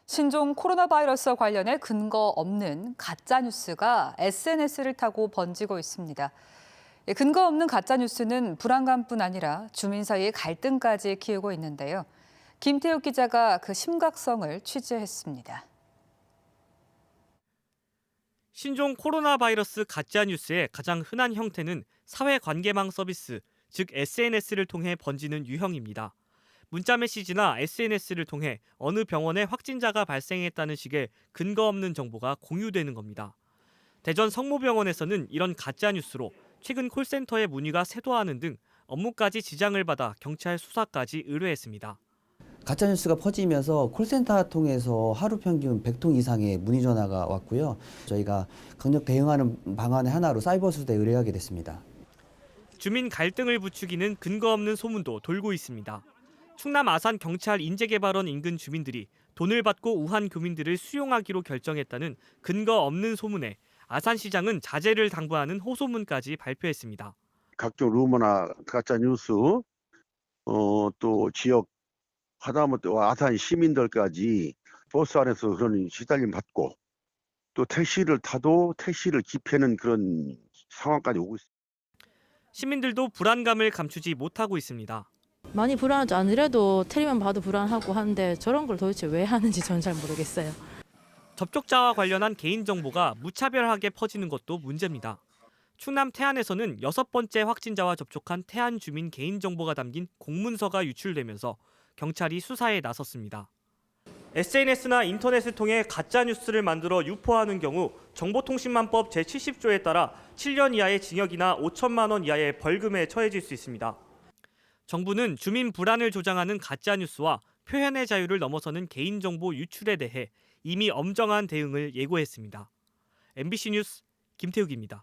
신종 코로나 바이러스와 관련해 근거 없는 가짜 뉴스가 SNS를 타고 번지고 있습니다. 근거 없는 가짜 뉴스는 불안감뿐 아니라 주민 사이의 갈등까지 키우고 있는데요. 김태욱 기자가 그 심각성을 취재했습니다. 신종 코로나 바이러스 가짜 뉴스의 가장 흔한 형태는 사회관계망 서비스, 즉 SNS를 통해 번지는 유형입니다. 문자 메시지나 SNS를 통해 어느 병원에 확진자가 발생했다는 식의 근거 없는 정보가 공유되는 겁니다. 대전 성모병원에서는 이런 가짜 뉴스로 최근 콜센터에 문의가 쇄도하는 등 업무까지 지장을 받아 경찰 수사까지 의뢰했습니다. 가짜뉴스가 퍼지면서 콜센터 통해서 하루 평균 100통 이상의 문의 전화가 왔고요. 저희가 강력 대응하는 방안의 하나로 사이버 수사에 의뢰하게 됐습니다. 주민 갈등을 부추기는 근거 없는 소문도 돌고 있습니다. 충남 아산 경찰 인재개발원 인근 주민들이 돈을 받고 우한 교민들을 수용하기로 결정했다는 근거 없는 소문에 아산시장은 자제를 당부하는 호소문까지 발표했습니다. 각종 루머나 가짜 뉴스, 또 지역 하다못해 아산 시민들까지 버스 안에서 그런 시달림 받고 또 택시를 타도 택시를 기피하는 그런 상황까지 오고 있습니다. 시민들도 불안감을 감추지 못하고 있습니다. 많이 불안하지 않으려도 텔레비만 봐도 불안하고 하는데 저런 걸 도대체 왜 하는지 저는 잘 모르겠어요. 접촉자와 관련한 개인정보가 무차별하게 퍼지는 것도 문제입니다. 충남 태안에서는 6번째 확진자와 접촉한 태안 주민 개인정보가 담긴 공문서가 유출되면서 경찰이 수사에 나섰습니다. SNS나 인터넷을 통해 가짜뉴스를 만들어 유포하는 경우 정보통신망법 제70조에 따라 7년 이하의 징역이나 5천만 원 이하의 벌금에 처해질 수 있습니다. 정부는 주민 불안을 조장하는 가짜뉴스와 표현의 자유를 넘어서는 개인정보 유출에 대해 이미 엄정한 대응을 예고했습니다. MBC 뉴스 김태욱입니다.